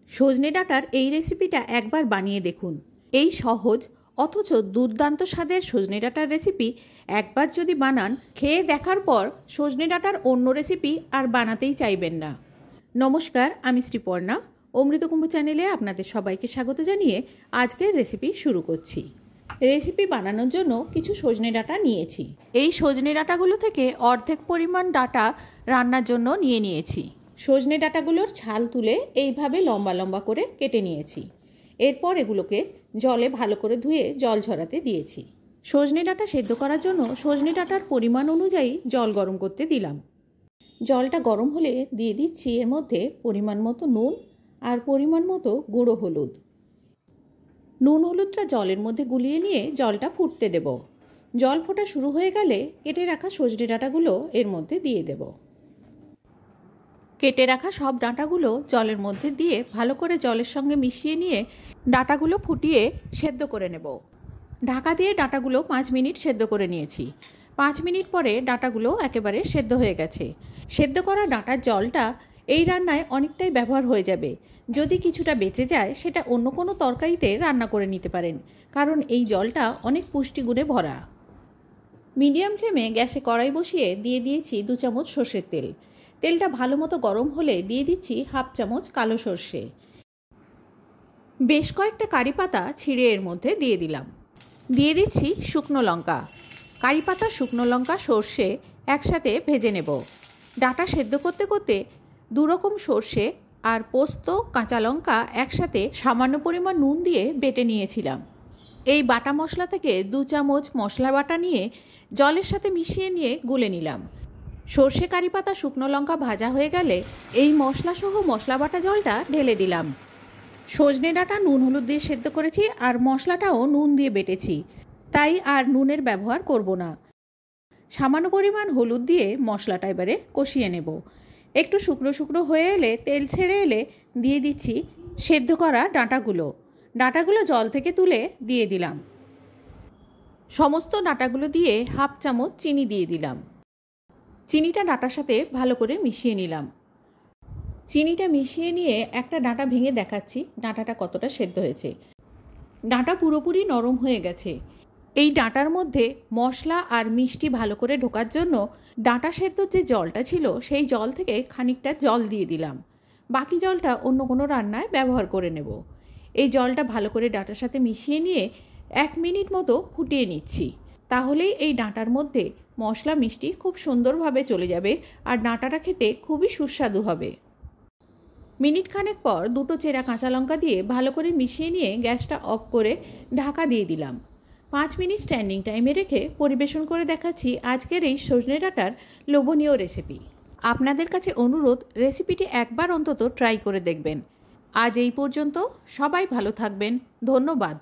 সজনে ডাঁটার এই রেসিপিটা একবার বানিয়ে দেখুন। এই সহজ অথচ দুর্দান্ত স্বাদের সজনে ডাঁটার রেসিপি একবার যদি বানান, খেয়ে দেখার পর সজনে ডাঁটার অন্য রেসিপি আর বানাতেই চাইবেন না। নমস্কার, আমি শ্রীপর্ণা। অমৃতকুম্ভ চ্যানেলে আপনাদের সবাইকে স্বাগত জানিয়ে আজকের রেসিপি শুরু করছি। রেসিপি বানানোর জন্য কিছু সজনে ডাঁটা নিয়েছি। এই সজনে ডাঁটাগুলো থেকে অর্ধেক পরিমাণ ডাঁটা রান্নার জন্য নিয়েছি। সজনে ডাঁটাগুলোর ছাল তুলে এইভাবে লম্বা লম্বা করে কেটে নিয়েছি। এরপর এগুলোকে জলে ভালো করে ধুয়ে জল ঝরাতে দিয়েছি। সজনে ডাঁটা সেদ্ধ করার জন্য সজনে ডাঁটার পরিমাণ অনুযায়ী জল গরম করতে দিলাম। জলটা গরম হলে দিয়ে দিচ্ছি এর মধ্যে পরিমাণ মতো নুন আর পরিমাণ মতো গুঁড়ো হলুদ। নুন হলুদটা জলের মধ্যে গুলিয়ে নিয়ে জলটা ফুটতে দেব। জল ফোটা শুরু হয়ে গেলে কেটে রাখা সজনে ডাঁটাগুলো এর মধ্যে দিয়ে দেব। কেটে রাখা সব ডাঁটাগুলো জলের মধ্যে দিয়ে ভালো করে জলের সঙ্গে মিশিয়ে নিয়ে ডাঁটাগুলো ফুটিয়ে সেদ্ধ করে নেব। ঢাকা দিয়ে ডাঁটাগুলো 5 মিনিট সেদ্ধ করে নিয়েছি। 5 মিনিট পরে ডাঁটাগুলো একেবারে সেদ্ধ হয়ে গেছে। সেদ্ধ করা ডাঁটার জলটা এই রান্নায় অনেকটাই ব্যবহার হয়ে যাবে। যদি কিছুটা বেঁচে যায় সেটা অন্য কোনো তরকারিতে রান্না করে নিতে পারেন, কারণ এই জলটা অনেক পুষ্টিগুণে ভরা। মিডিয়াম ফ্লেমে গ্যাসে কড়াই বসিয়ে দিয়ে দিয়েছি 2 চামচ সর্ষের তেল। তেলটা ভালো মতো গরম হলে দিয়ে দিচ্ছি 1/2 চামচ কালো সর্ষে। বেশ কয়েকটা কারি পাতা ছিঁড়ে এর মধ্যে দিয়ে দিলাম। দিয়ে দিচ্ছি শুকনো লঙ্কা। কারি পাতা, শুকনো লঙ্কা, সর্ষে একসাথে ভেজে নেব। ডাঁটা সেদ্ধ করতে করতে 2 রকম সর্ষে আর পোস্ত, কাঁচা লঙ্কা একসাথে সামান্য পরিমাণ নুন দিয়ে বেটে নিয়েছিলাম। এই বাটা মশলা থেকে 2 চামচ মশলা বাটা নিয়ে জলের সাথে মিশিয়ে নিয়ে গুলে নিলাম। সর্ষে, কারি পাতা, শুকনো লঙ্কা ভাজা হয়ে গেলে এই মশলাসহ মশলা বাটা জলটা ঢেলে দিলাম। সজনে ডাঁটা নুন হলুদ দিয়ে সেদ্ধ করেছি আর মশলাটাও নুন দিয়ে বেটেছি, তাই আর নুনের ব্যবহার করব না। সামান্য পরিমাণ হলুদ দিয়ে মশলাটা এবারে কষিয়ে নেব। একটু শুকনো শুকনো হয়ে এলে, তেল ছেড়ে এলে দিয়ে দিচ্ছি সেদ্ধ করা ডাঁটাগুলো। ডাঁটাগুলো জল থেকে তুলে দিয়ে দিলাম। সমস্ত ডাঁটাগুলো দিয়ে 1/2 চামচ চিনি দিয়ে দিলাম। চিনিটা ডাঁটার সাথে ভালো করে মিশিয়ে নিলাম। চিনিটা মিশিয়ে নিয়ে একটা ডাঁটা ভেঙে দেখাচ্ছি ডাঁটাটা কতটা সেদ্ধ হয়েছে। ডাঁটা পুরোপুরি নরম হয়ে গেছে। এই ডাঁটার মধ্যে মশলা আর মিষ্টি ভালো করে ঢোকার জন্য ডাঁটা সেদ্ধর যে জলটা ছিল সেই জল থেকে খানিকটা জল দিয়ে দিলাম। বাকি জলটা অন্য কোনো রান্নায় ব্যবহার করে নেব। এই জলটা ভালো করে ডাঁটার সাথে মিশিয়ে নিয়ে 1 মিনিট মতো ফুটিয়ে নিচ্ছি। তাহলেই এই ডাঁটার মধ্যে মশলা মিষ্টি খুব সুন্দরভাবে চলে যাবে আর ডাঁটাটা খেতে খুবই সুস্বাদু হবে। মিনিট খানেক পর 2টো চেরা কাঁচা লঙ্কা দিয়ে ভালো করে মিশিয়ে নিয়ে গ্যাসটা অফ করে ঢাকা দিয়ে দিলাম। 5 মিনিট স্ট্যান্ডিং টাইমে রেখে পরিবেশন করে দেখাচ্ছি আজকের এই সজনে ডাঁটার লোভনীয় রেসিপি। আপনাদের কাছে অনুরোধ, রেসিপিটি একবার অন্তত ট্রাই করে দেখবেন। আজ এই পর্যন্ত। সবাই ভালো থাকবেন। ধন্যবাদ।